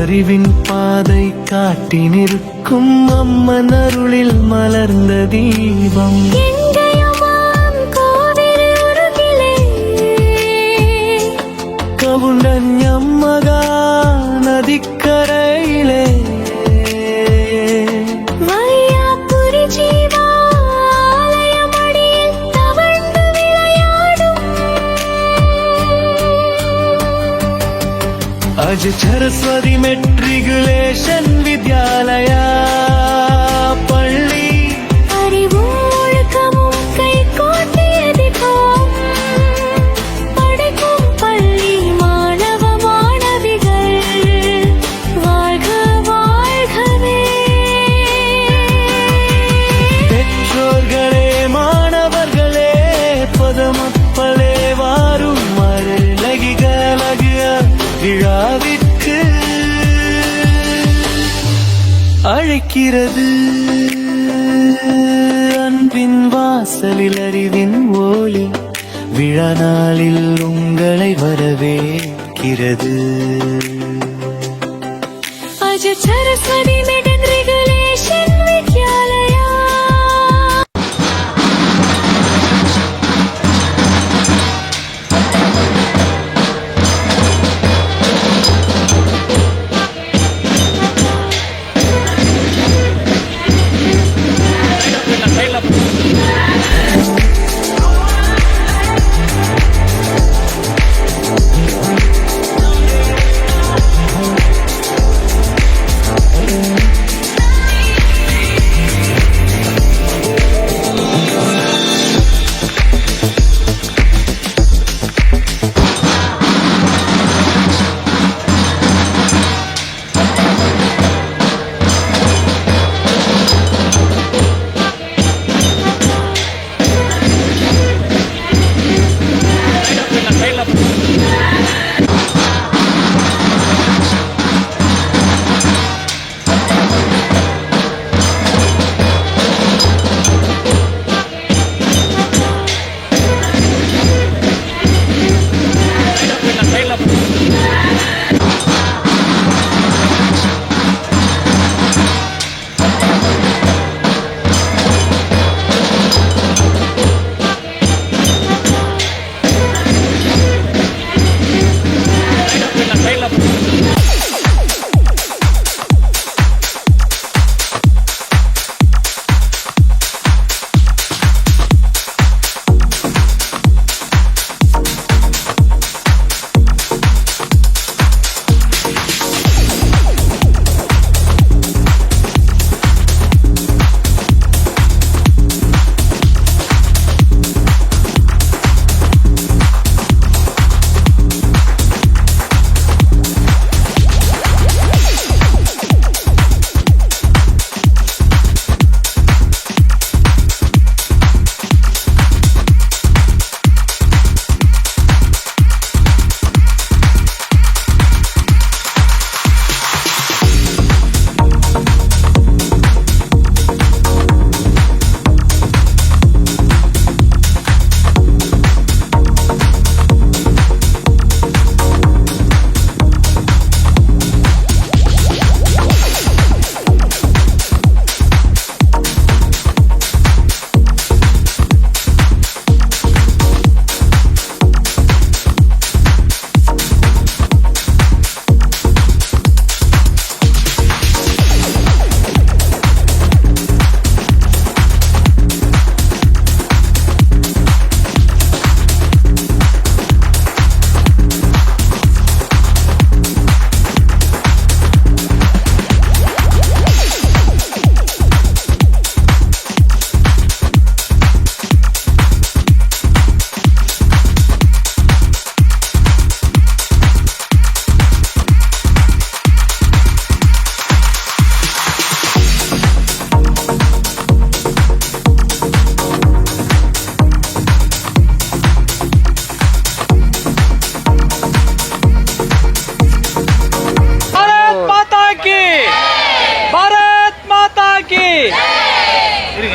அறிவின் பாதை காட்டி நிற்கும் அம்மன் அருளில் மலர்ந்த தீபம். கவுண்டன் அம்மகா நதிக்கரையிலே अज सरस्वती मेट्रिकुलेशन विद्यालया पल्ली அறிவோழுக்கமும் கைகோட்டியதிபோம் படைக்கும் பள்ளி மாணவ மாணவிகள் வாழ்க வாழ்கவே. பெற்றோர்களே மாணவர்களே பொதுமக்களே வாரும் அருளகிகலகிய விழாவிற்கு அழைக்கிறது. அன்பின் வாசலில் அறிவின் ஒளி விழா நாளில் உங்களை வரவேற்கிறது. आज सरस्वती मेट्रिकुलेशन विद्यालया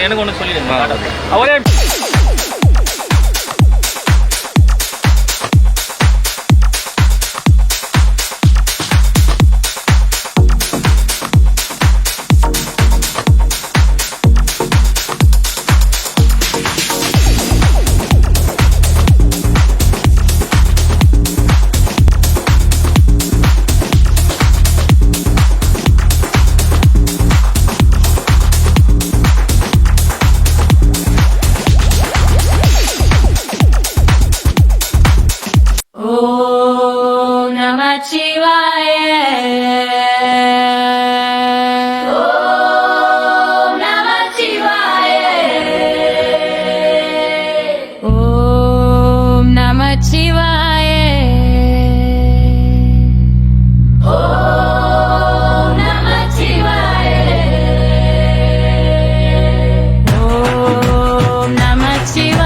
எனக்கு ஒன்று சொல்லிடுங்க அவரே ஓம் நமச்சிவாய. ஓம் நமச்சிவாய. ஓம் நமச்சிவாய. ஓம் நமச்சிவாய. ஓம் நமச்சிவாய.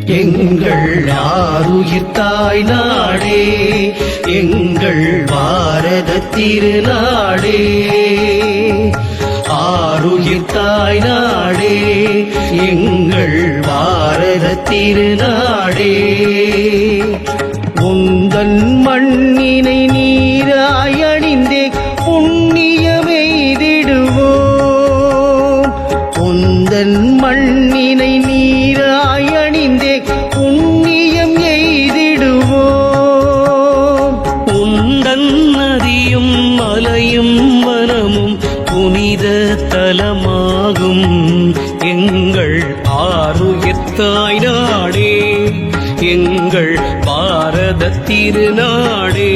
எங்கள் ஆருயிர் தாய் நாடே, எங்கள் பாரத திருநாடே. ஆருயிர் தாய் நாடே, எங்கள் பாரத திருநாடே. உந்தன் மண்ணினை நீராய் அணிந்தே புண்ணியமெய்திடுவோம். உந்தன் மண்ணினை நீராய் அணிந்தே புண்ணியம் எய்திடுவோம். உந்தன் நதியும் மலையும் வனமும் புனித தலமாகும். எங்கள் ஆருயிர் தாய் நாடே, எங்கள் பாரத திருநாடே.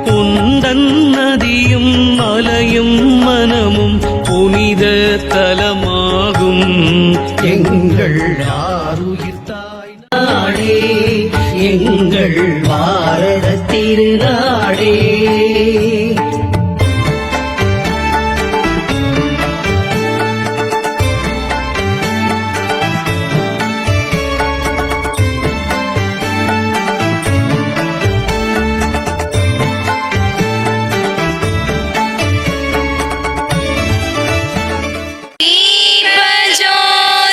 உந்தன் நதியும் மலையும் மனமும் புனித தலமாகும். எங்கள் ஆருயிர் தாய் நாடே, எங்கள் பாரத திருநாடே.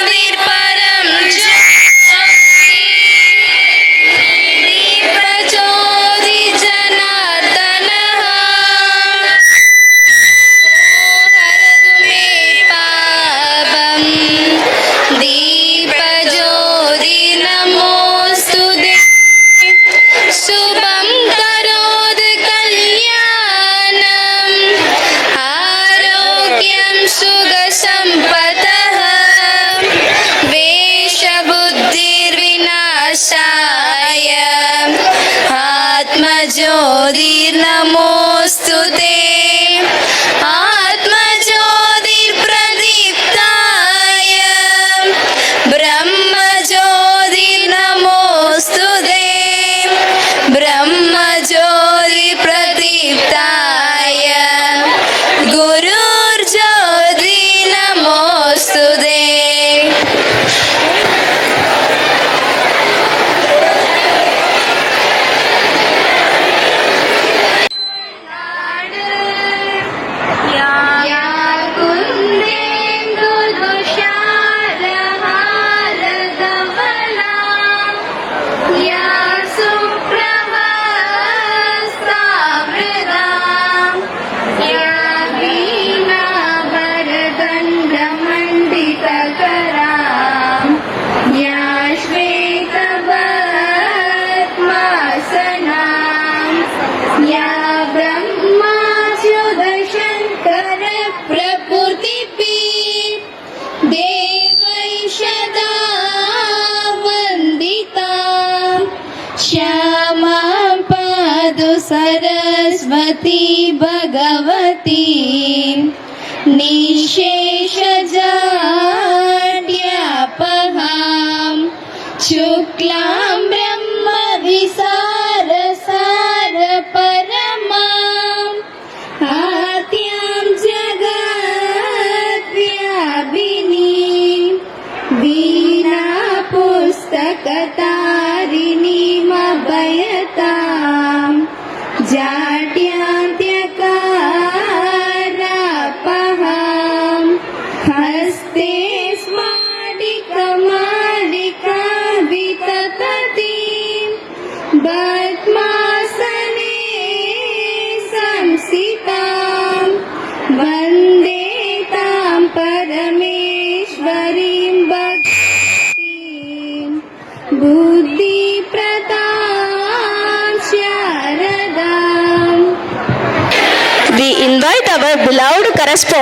दीपज्योतिर्परं ज्योतिः, दीपज्योति जनार्दन सरस्वती भगवती निशेषजाड्यापहां शुक्लां ब्रह्मविसारसारपरमाम् आद्यां जगद्व्यापिनीं वीणापुस्तकतारिणीमभयताम् जाड्यान्त्यकारापहां हस्ते स्फाटिकमालिका वितततीं पद्मासने संस्थितां वन्दे तां परमेश्वरीं भक्तिं बुद्धिप्रदां शारदाम्. We invite our beloved correspondent